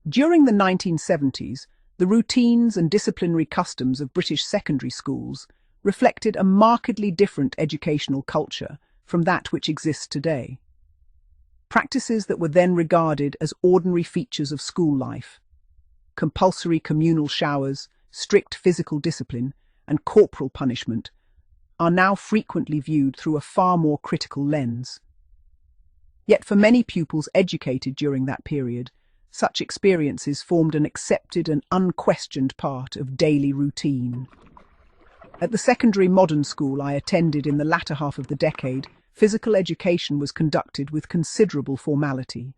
During the 1970s, the routines and disciplinary customs of British secondary schools reflected a markedly different educational culture from that which exists today. Practices that were then regarded as ordinary features of school life, compulsory communal showers, strict physical discipline, and corporal punishment, are now frequently viewed through a far more critical lens. Yet for many pupils educated during that period, such experiences formed an accepted and unquestioned part of daily routine. At the secondary modern school I attended in the latter half of the decade, physical education was conducted with considerable formality.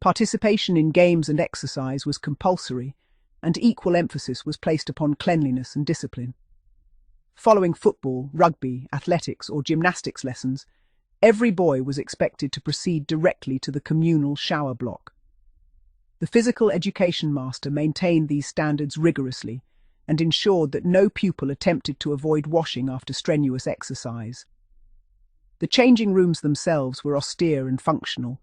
Participation in games and exercise was compulsory, and equal emphasis was placed upon cleanliness and discipline. Following football, rugby, athletics, or gymnastics lessons, every boy was expected to proceed directly to the communal shower block. The physical education master maintained these standards rigorously and ensured that no pupil attempted to avoid washing after strenuous exercise. The changing rooms themselves were austere and functional.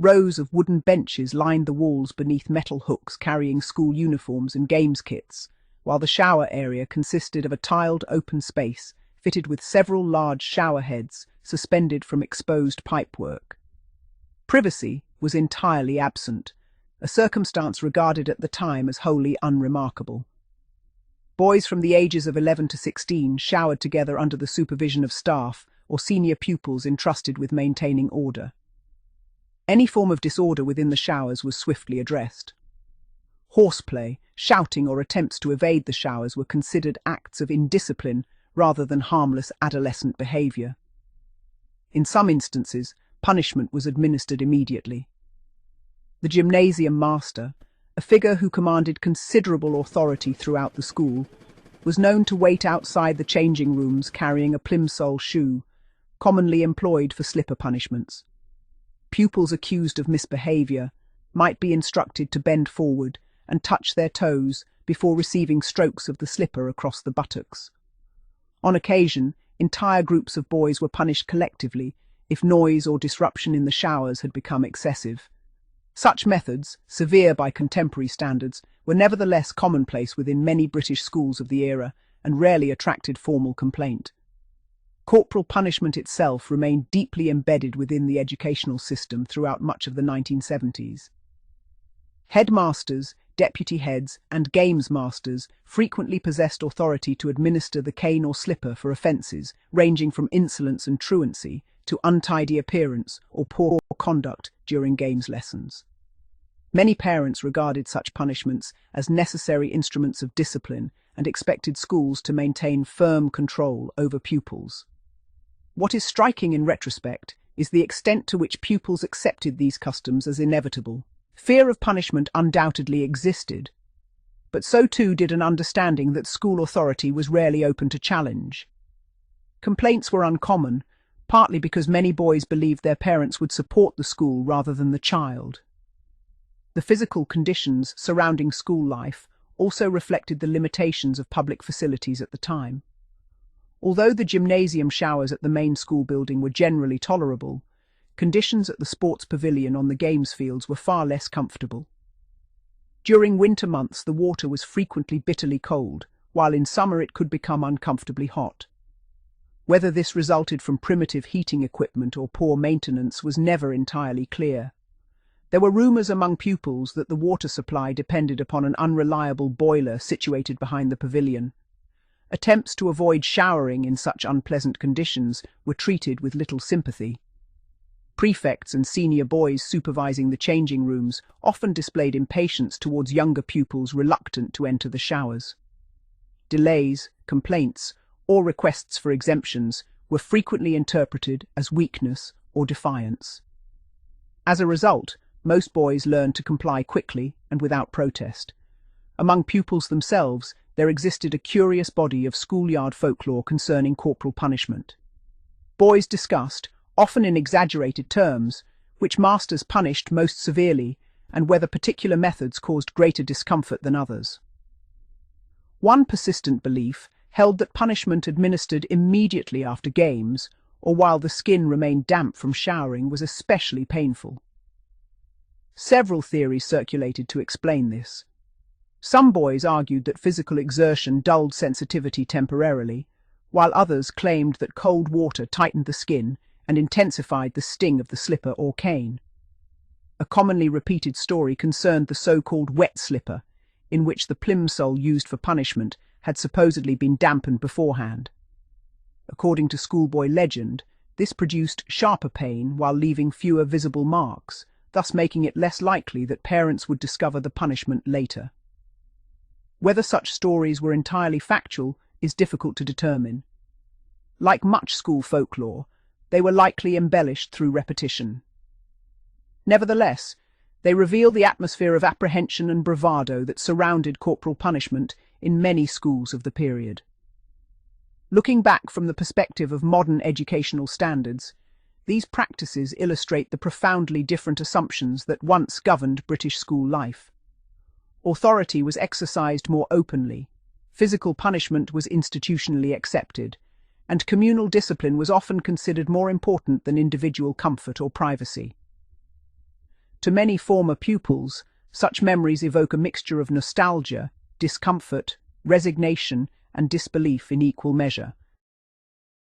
Rows of wooden benches lined the walls beneath metal hooks carrying school uniforms and games kits, while the shower area consisted of a tiled open space fitted with several large shower heads suspended from exposed pipework. Privacy was entirely absent, a circumstance regarded at the time as wholly unremarkable. Boys from the ages of 11 to 16 showered together under the supervision of staff or senior pupils entrusted with maintaining order. Any form of disorder within the showers was swiftly addressed. Horseplay, shouting, or attempts to evade the showers were considered acts of indiscipline rather than harmless adolescent behavior. In some instances, punishment was administered immediately. The gymnasium master, a figure who commanded considerable authority throughout the school, was known to wait outside the changing rooms carrying a plimsoll shoe, commonly employed for slipper punishments. Pupils accused of misbehavior might be instructed to bend forward and touch their toes before receiving strokes of the slipper across the buttocks. On occasion, entire groups of boys were punished collectively if noise or disruption in the showers had become excessive. Such methods, severe by contemporary standards, were nevertheless commonplace within many British schools of the era and rarely attracted formal complaint. Corporal punishment itself remained deeply embedded within the educational system throughout much of the 1970s. Headmasters, deputy heads, and games masters frequently possessed authority to administer the cane or slipper for offences ranging from insolence and truancy to untidy appearance or poor conduct during games lessons. Many parents regarded such punishments as necessary instruments of discipline and expected schools to maintain firm control over pupils. What is striking in retrospect is the extent to which pupils accepted these customs as inevitable. Fear of punishment undoubtedly existed, but so too did an understanding that school authority was rarely open to challenge. Complaints were uncommon, partly because many boys believed their parents would support the school rather than the child. The physical conditions surrounding school life also reflected the limitations of public facilities at the time. Although the gymnasium showers at the main school building were generally tolerable, conditions at the sports pavilion on the games fields were far less comfortable. During winter months, the water was frequently bitterly cold, while in summer it could become uncomfortably hot. Whether this resulted from primitive heating equipment or poor maintenance was never entirely clear. There were rumours among pupils that the water supply depended upon an unreliable boiler situated behind the pavilion. Attempts to avoid showering in such unpleasant conditions were treated with little sympathy. Prefects and senior boys supervising the changing rooms often displayed impatience towards younger pupils reluctant to enter the showers. Delays, complaints, or requests for exemptions were frequently interpreted as weakness or defiance. As a result, most boys learned to comply quickly and without protest. Among pupils themselves, there existed a curious body of schoolyard folklore concerning corporal punishment. Boys discussed, often in exaggerated terms, which masters punished most severely and whether particular methods caused greater discomfort than others. One persistent belief held that punishment administered immediately after games or while the skin remained damp from showering was especially painful. Several theories circulated to explain this. Some boys argued that physical exertion dulled sensitivity temporarily, while others claimed that cold water tightened the skin and intensified the sting of the slipper or cane. A commonly repeated story concerned the so-called wet slipper, in which the plimsoll used for punishment had supposedly been dampened beforehand. According to schoolboy legend, this produced sharper pain while leaving fewer visible marks, thus making it less likely that parents would discover the punishment later. Whether such stories were entirely factual is difficult to determine. Like much school folklore, they were likely embellished through repetition. Nevertheless, they reveal the atmosphere of apprehension and bravado that surrounded corporal punishment in many schools of the period. Looking back from the perspective of modern educational standards, these practices illustrate the profoundly different assumptions that once governed British school life. Authority was exercised more openly, physical punishment was institutionally accepted, and communal discipline was often considered more important than individual comfort or privacy. To many former pupils, such memories evoke a mixture of nostalgia, discomfort, resignation, and disbelief in equal measure,